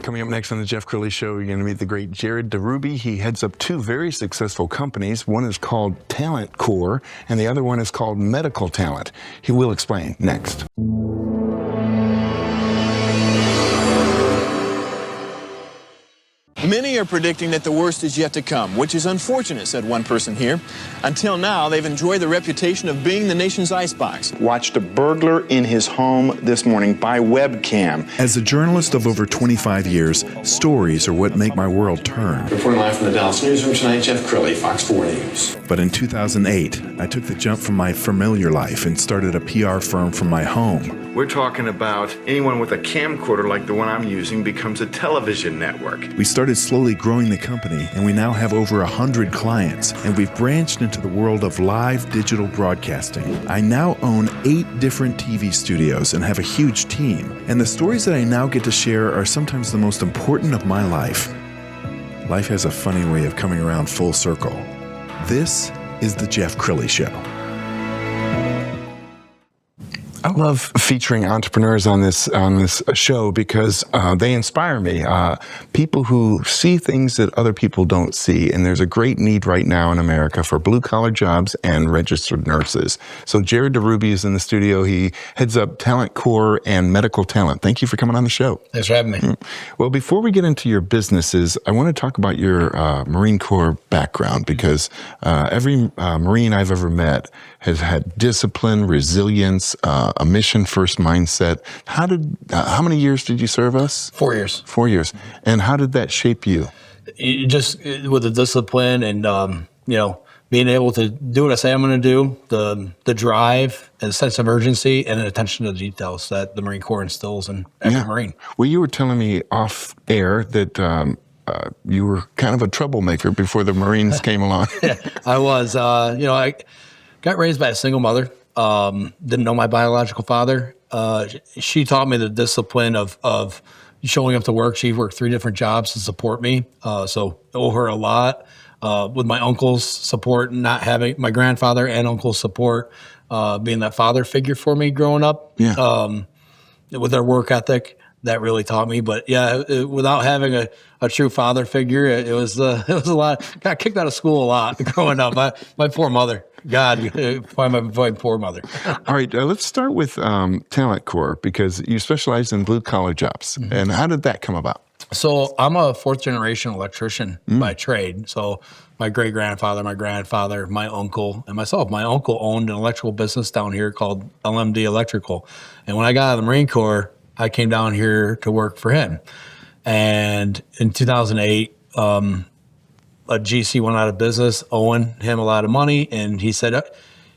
Coming up next on the Jeff Crilley Show, you're going to meet the great DeRuby. He heads up two very successful companies. One is called Talent Core, and the other one is called Medical Talent. He will explain next. Many are predicting that the worst is yet to come, which is unfortunate, said one person here. Until now, they've enjoyed the reputation of being the nation's icebox. Watched a burglar in his home this morning by webcam. As a journalist of over 25 years, stories are what make my world turn. Reporting live from the Dallas newsroom tonight, Jeff Crilley, Fox 4 News. But in 2008, I took the jump from my familiar life and started a PR firm from my home. We're talking about anyone with a camcorder like the one I'm using becomes a television network. We started slowly growing the company, and we now have over 100 clients, and we've branched into the world of live digital broadcasting. I now own 8 different TV studios and have a huge team, and the stories that I now get to share are sometimes the most important of my life. Life has a funny way of coming around full circle. This is the Jeff Crilley Show. I love featuring entrepreneurs on this show because they inspire me. People who see things that other people don't see, and there's a great need right now in America for blue-collar jobs and registered nurses. So Jared DeRuby is in the studio. He heads up Talent Core and Medical Talent. Thank you for coming on the show. Thanks for having me. Well, before we get into your businesses, I want to talk about your Marine Corps background because every Marine I've ever met has had discipline, resilience, a mission-first mindset. How many years did you serve us? 4 years. 4 years. And how did that shape you? Just with the discipline and, being able to do what I say I'm going to do, the drive and sense of urgency and attention to details that the Marine Corps instills in every Marine. Well, you were telling me off air that you were kind of a troublemaker before the Marines came along. Yeah, I was. I got raised by a single mother. Didn't know my biological father. She taught me the discipline of showing up to work. She worked 3 different jobs to support me. So owe her a lot. With my uncle's support, not having my grandfather and uncle's support, being that father figure for me growing up. Yeah. With their work ethic, that really taught me. But without having a true father figure, it was a lot. Got kicked out of school a lot growing up. My poor mother. God, my poor mother. All right, let's start with Talent Core because you specialize in blue-collar jobs. Mm-hmm. And how did that come about? So I'm a 4th-generation electrician by trade. So my great-grandfather, my grandfather, my uncle, and myself. My uncle owned an electrical business down here called LMD Electrical. And when I got out of the Marine Corps, I came down here to work for him. And in 2008, a GC went out of business, owing him a lot of money, and he said,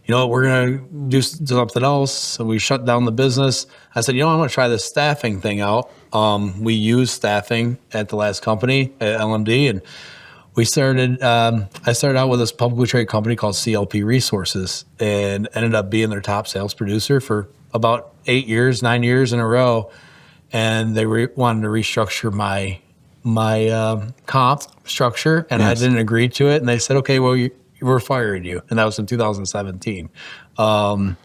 we're going to do something else. So we shut down the business. I said, I'm going to try this staffing thing out. We used staffing at the last company, at LMD, and we started, I started out with this publicly traded company called CLP Resources and ended up being their top sales producer for about 9 years in a row. And they wanted to restructure my comp structure, and I didn't agree to it. And they said, okay, well, we're firing you. And that was in 2017. But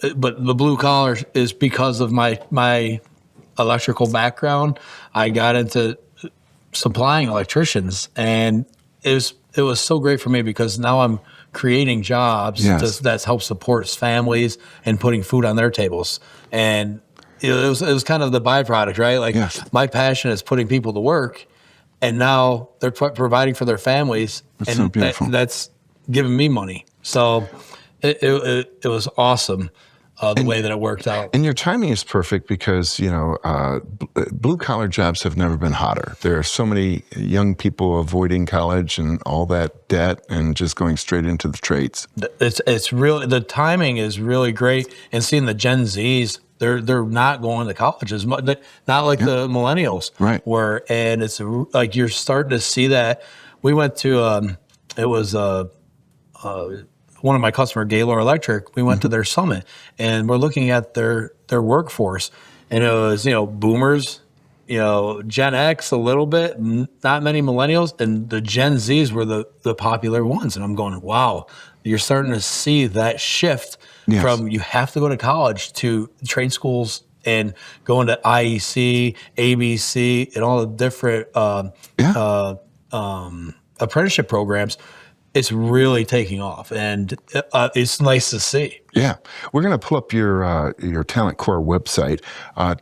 the blue collar is because of my electrical background. I got into supplying electricians, and it was so great for me because now I'm creating jobs that's helped support families and putting food on their tables. And it was kind of the byproduct, right? Like my passion is putting people to work, and now they're providing for their families, that's and so beautiful. That's giving me money. So it was awesome the way that it worked out. And your timing is perfect because blue collar jobs have never been hotter. There are so many young people avoiding college and all that debt and just going straight into the trades. It's really, the timing is really great, and seeing the Gen Zs. They're not going to college as much, not like the millennials were. And it's like you're starting to see that. We went to, it was one of my customers, Gaylord Electric. We went to their summit, and we're looking at their workforce. And it was, boomers, Gen X a little bit, not many millennials, and the Gen Zs were the popular ones. And I'm going, wow, you're starting to see that shift from you have to go to college to trade schools and going to IEC, ABC, and all the different apprenticeship programs, it's really taking off, and it's nice to see. Yeah, we're going to pull up your Talent Core website.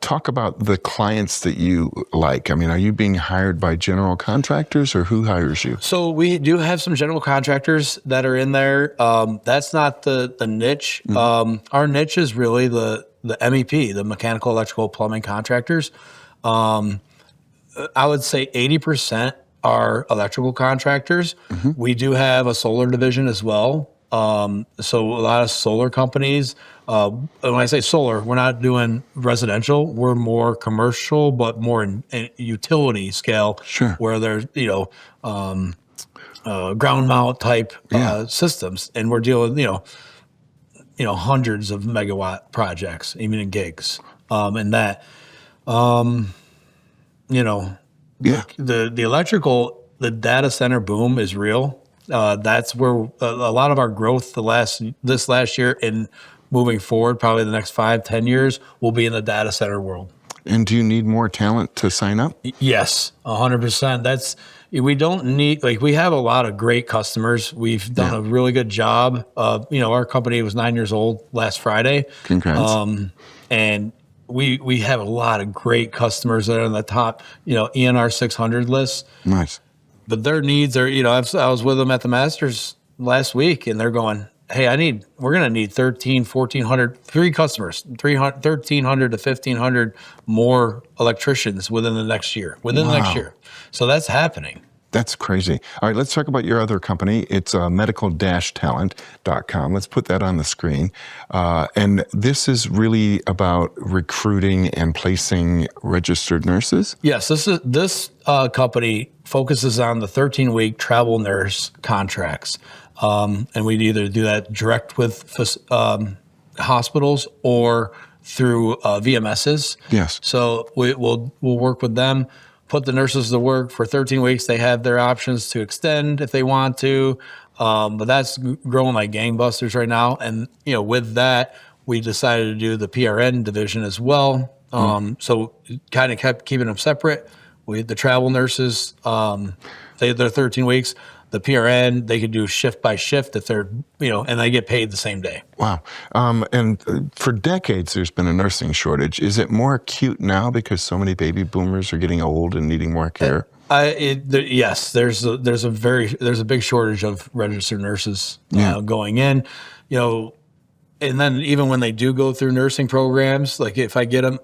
Talk about the clients that you like. I mean, are you being hired by general contractors, or who hires you? So we do have some general contractors that are in there. That's not the niche. Our niche is really the MEP, the mechanical, electrical, plumbing contractors. I would say 80% are electrical contractors. We do have a solar division as well. So a lot of solar companies, when I say solar, we're not doing residential, we're more commercial, but more in utility scale, where there's, ground mount type systems. And we're dealing, hundreds of megawatt projects, even in gigs. And that, the electrical, the data center boom is real. That's where a lot of our growth this last year and moving forward, probably the next 5-10 years, will be in the data center world. And do you need more talent to sign up? Yes, 100%. We don't need, we have a lot of great customers. We've done a really good job. Our company was 9 years old last Friday. Congrats. And we have a lot of great customers that are on the top, ENR 600 list. Nice. But their needs are, I was with them at the Masters last week, and they're going, hey, we're going to need 1,400, three customers, 1,300 to 1,500 more electricians within the next year, the next year. So that's happening. That's crazy. All right, let's talk about your other company. It's medical-talent.com. Let's put that on the screen. And this is really about recruiting and placing registered nurses? Yes, this company focuses on the 13-week travel nurse contracts. And we'd either do that direct with hospitals or through VMSs. Yes. So we'll work with them, put the nurses to work for 13 weeks. They have their options to extend if they want to, but that's growing like gangbusters right now. And with that, we decided to do the PRN division as well. So kind of kept keeping them separate. The travel nurses, they're 13 weeks. The PRN, they could do shift by shift if they're, and they get paid the same day. Wow. And for decades, there's been a nursing shortage. Is it more acute now because so many baby boomers are getting old and needing more care? Yes, there's a big shortage of registered nurses going in, and then even when they do go through nursing programs, like if I get them,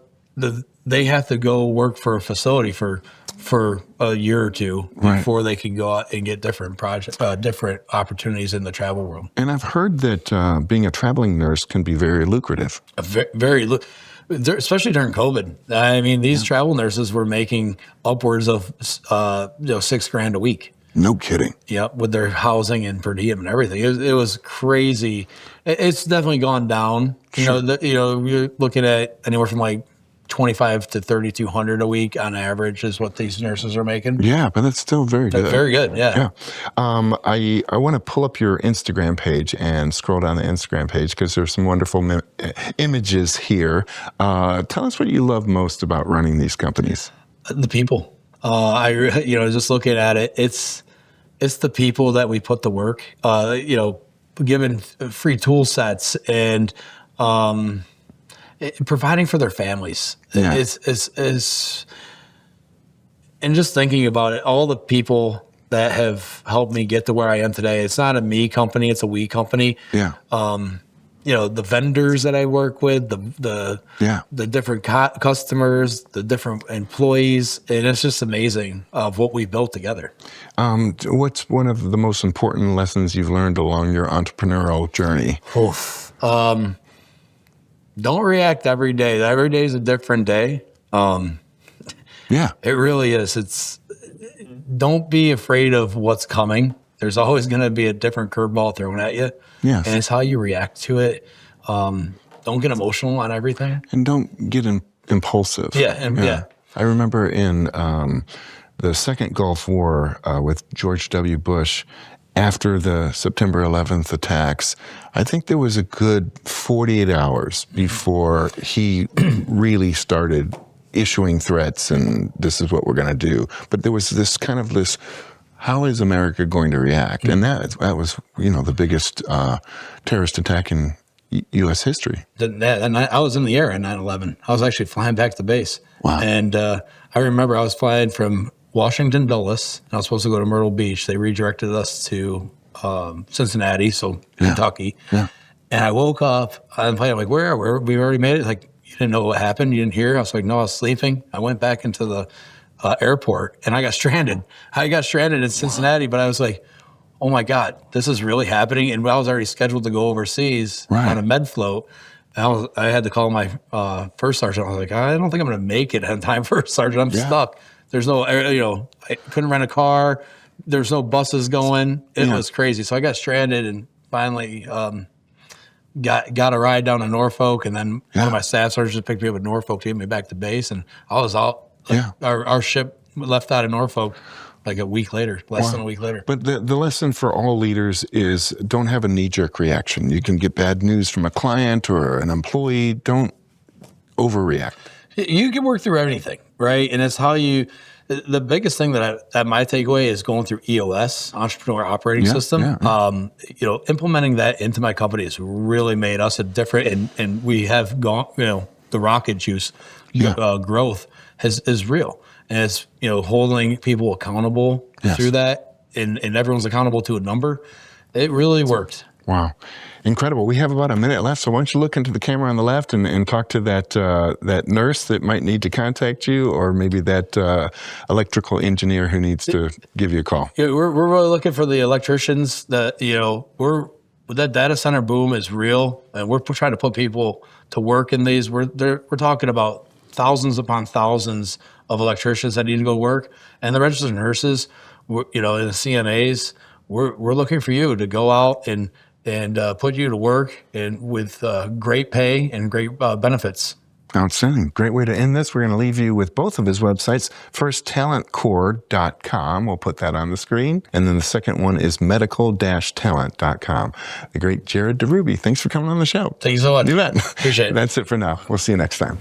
they have to go work for a facility for a year or two before they can go out and get different opportunities in the travel world. And I've heard that being a traveling nurse can be very lucrative. Especially during COVID. I mean, these travel nurses were making upwards of $6,000 a week. No kidding. Yep, with their housing and per diem and everything. It was crazy. It's definitely gone down. Sure. You're looking at anywhere from like $2,500 to $3,200 a week on average is what these nurses are making. Yeah, but that's still very good. Very good, yeah. I want to pull up your Instagram page and scroll down the Instagram page because there's some wonderful images here. Tell us what you love most about running these companies. The people. Just looking at it, it's the people that we put to work. Giving free tool sets and providing for their families. Yeah. It's and just thinking about it, all the people that have helped me get to where I am today. It's not a me company; it's a we company. Yeah. The vendors that I work with, the different customers, the different employees, and it's just amazing of what we've built together. What's one of the most important lessons you've learned along your entrepreneurial journey? Don't react every day. Every day is a different day. Yeah, it really is. Don't be afraid of what's coming. There's always going to be a different curveball thrown at you. Yes. And it's how you react to it. Don't get emotional on everything. And don't get impulsive. Yeah. I remember in the second Gulf War with George W. Bush, after the September 11th attacks, I think there was a good 48 hours before he really started issuing threats and this is what we're going to do. But there was this kind of this, how is America going to react? And that was, the biggest terrorist attack in U.S. history. And I was in the air at 9/11. I was actually flying back to base. Wow. And I remember I was flying from Washington, Dulles, and I was supposed to go to Myrtle Beach. They redirected us to Cincinnati, so Kentucky. Yeah. And I woke up, I'm like, where are we? We already made it. Like, you didn't know what happened? You didn't hear? I was like, no, I was sleeping. I went back into the airport, and I got stranded. I got stranded in Cincinnati, but I was like, oh my God, this is really happening. And I was already scheduled to go overseas on a med float. And I had to call my first sergeant. I was like, I don't think I'm going to make it on time, first sergeant. I'm stuck. There's no, I couldn't rent a car. There's no buses going. It was crazy. So I got stranded and finally got a ride down to Norfolk. And then one of my staff sergeants picked me up at Norfolk to get me back to base. And I was out. Our ship left out of Norfolk like a week later, less than a week later. But the lesson for all leaders is don't have a knee-jerk reaction. You can get bad news from a client or an employee. Don't overreact. You can work through anything, right? And it's how you. The biggest thing that my takeaway is going through EOS, Entrepreneur Operating System. Implementing that into my company has really made us a different, and we have gone. The rocket juice growth is real. And it's, holding people accountable through that, and everyone's accountable to a number. It really worked. Wow. Incredible. We have about a minute left, so why don't you look into the camera on the left and talk to that nurse that might need to contact you, or maybe that electrical engineer who needs to give you a call. Yeah, we're really looking for the electricians that, that data center boom is real, and we're trying to put people to work in these. We're talking about thousands upon thousands of electricians that need to go work, and the registered nurses, and the CNAs. We're looking for you to go out and put you to work and with great pay and great benefits. Outstanding. Great way to end this. We're going to leave you with both of his websites. First, talentcore.com. We'll put that on the screen. And then the second one is medical-talent.com. The great Jared DeRuby. Thanks for coming on the show. Thank you so much. You bet. Appreciate it. That's it for now. We'll see you next time.